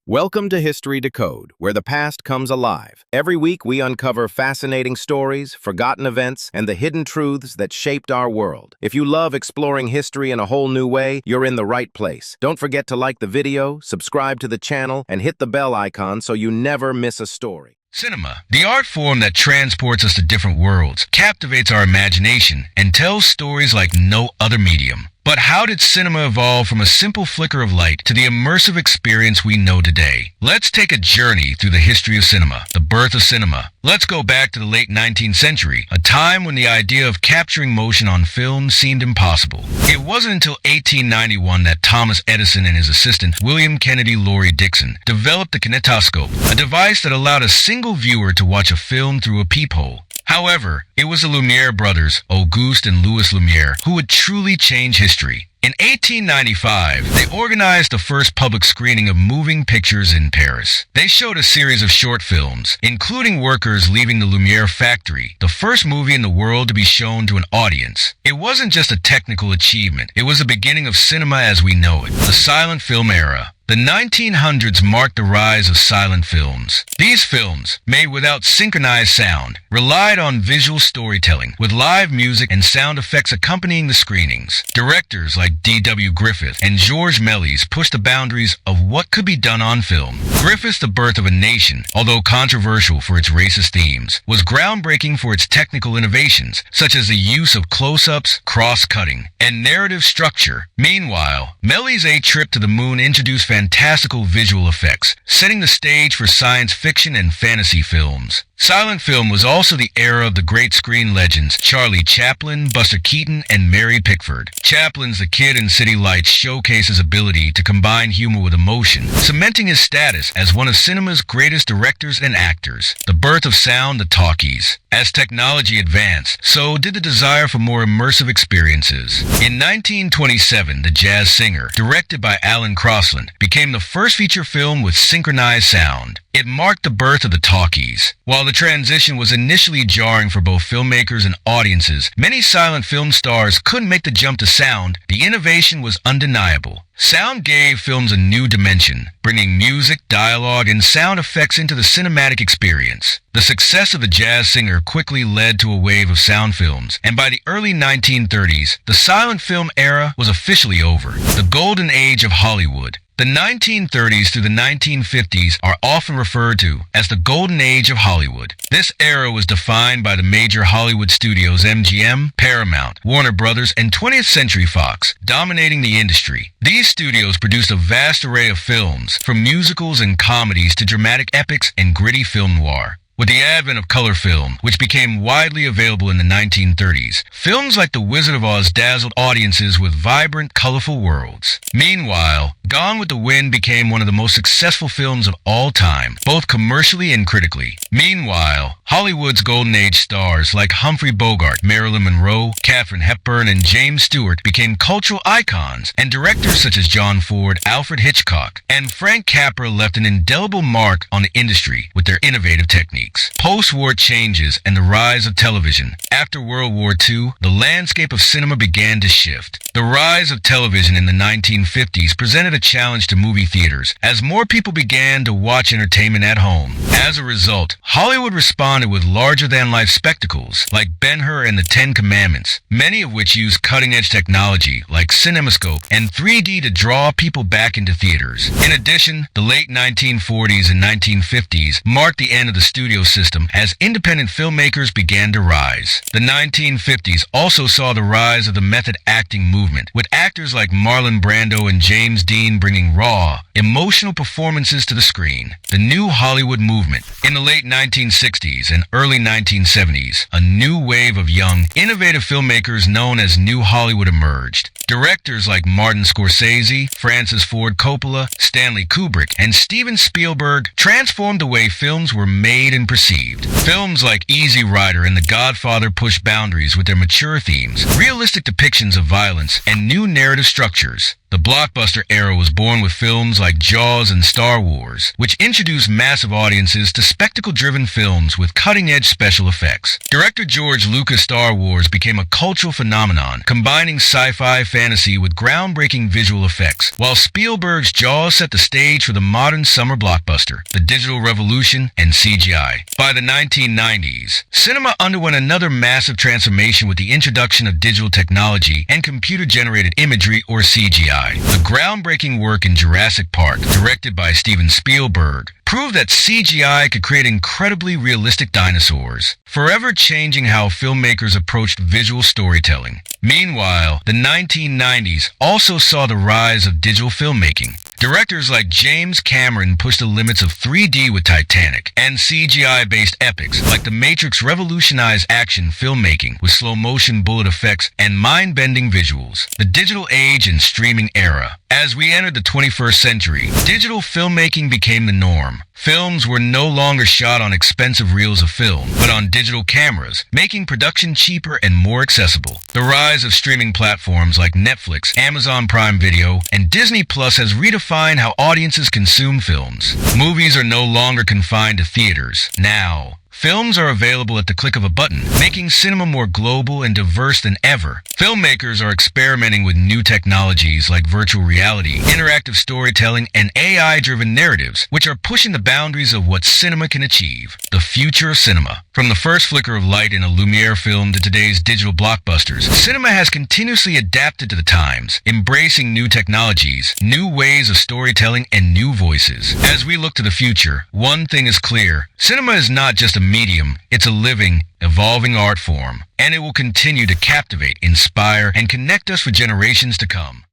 Welcome to History Decode, where the past comes alive. Every week we uncover fascinating stories, forgotten events, and the hidden truths that shaped our world. If you love exploring history in a whole new way, you're in the right place. Don't forget to like the video, subscribe to the channel, and hit the bell icon so you never miss a story. Cinema, the art form that transports us to different worlds, captivates our imagination, and tells stories like no other medium. But how did cinema evolve from a simple flicker of light to the immersive experience we know today? Let's take a journey through the history of cinema, the birth of cinema. Let's go back to the late 19th century, a time when the idea of capturing motion on film seemed impossible. It wasn't until 1891 that Thomas Edison and his assistant, William Kennedy Laurie Dixon, developed the kinetoscope, a device that allowed a single viewer to watch a film through a peephole. However, it was the Lumière brothers, Auguste and Louis Lumière, who would truly change history. In 1895, they organized the first public screening of moving pictures in Paris. They showed a series of short films, including workers leaving the Lumière factory, the first movie in the world to be shown to an audience. It wasn't just a technical achievement, it was the beginning of cinema as we know it, the silent film era. The 1900s marked the rise of silent films. These films, made without synchronized sound, relied on visual storytelling, with live music and sound effects accompanying the screenings. Directors like D.W. Griffith and Georges Méliès pushed the boundaries of what could be done on film. Griffith's The Birth of a Nation, although controversial for its racist themes, was groundbreaking for its technical innovations, such as the use of close-ups, cross-cutting, and narrative structure. Meanwhile, Méliès' A Trip to the Moon introduced fantastical visual effects, setting the stage for science fiction and fantasy films. Silent film was also the era of the great screen legends Charlie Chaplin, Buster Keaton, and Mary Pickford. Chaplin's The Kid in City Lights showcased his ability to combine humor with emotion, cementing his status as one of cinema's greatest directors and actors. The birth of sound, the talkies. As technology advanced, so did the desire for more immersive experiences. In 1927, The Jazz Singer, directed by Alan Crosland, became the first feature film with synchronized sound. It marked the birth of the talkies. While the transition was initially jarring for both filmmakers and audiences, many silent film stars couldn't make the jump to sound. The innovation was undeniable. Sound gave films a new dimension, bringing music, dialogue, and sound effects into the cinematic experience. The success of The Jazz Singer quickly led to a wave of sound films, and by the early 1930s, the silent film era was officially over. The golden age of Hollywood. The 1930s through the 1950s are often referred to as the golden age of Hollywood. This era was defined by the major Hollywood studios MGM, Paramount, Warner Brothers, and 20th Century Fox, dominating the industry. These studios produced a vast array of films, from musicals and comedies to dramatic epics and gritty film noir. With the advent of color film, which became widely available in the 1930s, films like The Wizard of Oz dazzled audiences with vibrant, colorful worlds. Meanwhile, Gone with the Wind became one of the most successful films of all time, both commercially and critically. Meanwhile, Hollywood's golden age stars like Humphrey Bogart, Marilyn Monroe, Katharine Hepburn, and James Stewart became cultural icons, and directors such as John Ford, Alfred Hitchcock, and Frank Capra left an indelible mark on the industry with their innovative techniques. Post-war changes and the rise of television. After World War II, the landscape of cinema began to shift. The rise of television in the 1950s presented a challenge to movie theaters, as more people began to watch entertainment at home. As a result, Hollywood responded with larger-than-life spectacles like Ben-Hur and the Ten Commandments, many of which used cutting-edge technology like CinemaScope and 3D to draw people back into theaters. In addition, the late 1940s and 1950s marked the end of the studio system as independent filmmakers began to rise. The 1950s also saw the rise of the method acting movement, with actors like Marlon Brando and James Dean bringing raw, emotional performances to the screen. The New Hollywood movement. In the late 1960s and early 1970s, a new wave of young, innovative filmmakers known as New Hollywood emerged. Directors like Martin Scorsese, Francis Ford Coppola, Stanley Kubrick, and Steven Spielberg transformed the way films were made and perceived. Films like Easy Rider and The Godfather pushed boundaries with their mature themes, realistic depictions of violence, and new narrative structures. The blockbuster era was born with films like Jaws and Star Wars, which introduced massive audiences to spectacle-driven films with cutting-edge special effects. Director George Lucas' Star Wars became a cultural phenomenon, combining sci-fi fantasy with groundbreaking visual effects, while Spielberg's Jaws set the stage for the modern summer blockbuster, the digital revolution, and CGI. By the 1990s, cinema underwent another massive transformation with the introduction of digital technology and computer-generated imagery, or CGI. The groundbreaking work in Jurassic Park, directed by Steven Spielberg, proved that CGI could create incredibly realistic dinosaurs, forever changing how filmmakers approached visual storytelling. Meanwhile, the 1990s also saw the rise of digital filmmaking. Directors like James Cameron pushed the limits of 3D with Titanic, and CGI-based epics like The Matrix revolutionized action filmmaking with slow-motion bullet effects and mind-bending visuals. The digital age and streaming era. As we entered the 21st century, digital filmmaking became the norm. Films were no longer shot on expensive reels of film, but on digital cameras, making production cheaper and more accessible. The rise of streaming platforms like Netflix, Amazon Prime Video, and Disney Plus has redefined how audiences consume films. Movies are no longer confined to theaters. Now, films are available at the click of a button, making cinema more global and diverse than ever. Filmmakers are experimenting with new technologies like virtual reality, interactive storytelling, and AI-driven narratives, which are pushing the boundaries of what cinema can achieve. The future of cinema. From the first flicker of light in a Lumière film to today's digital blockbusters, cinema has continuously adapted to the times, embracing new technologies, new ways of storytelling, and new voices. As we look to the future, one thing is clear: cinema is not just a medium, it's a living, evolving art form, and it will continue to captivate, inspire, and connect us for generations to come.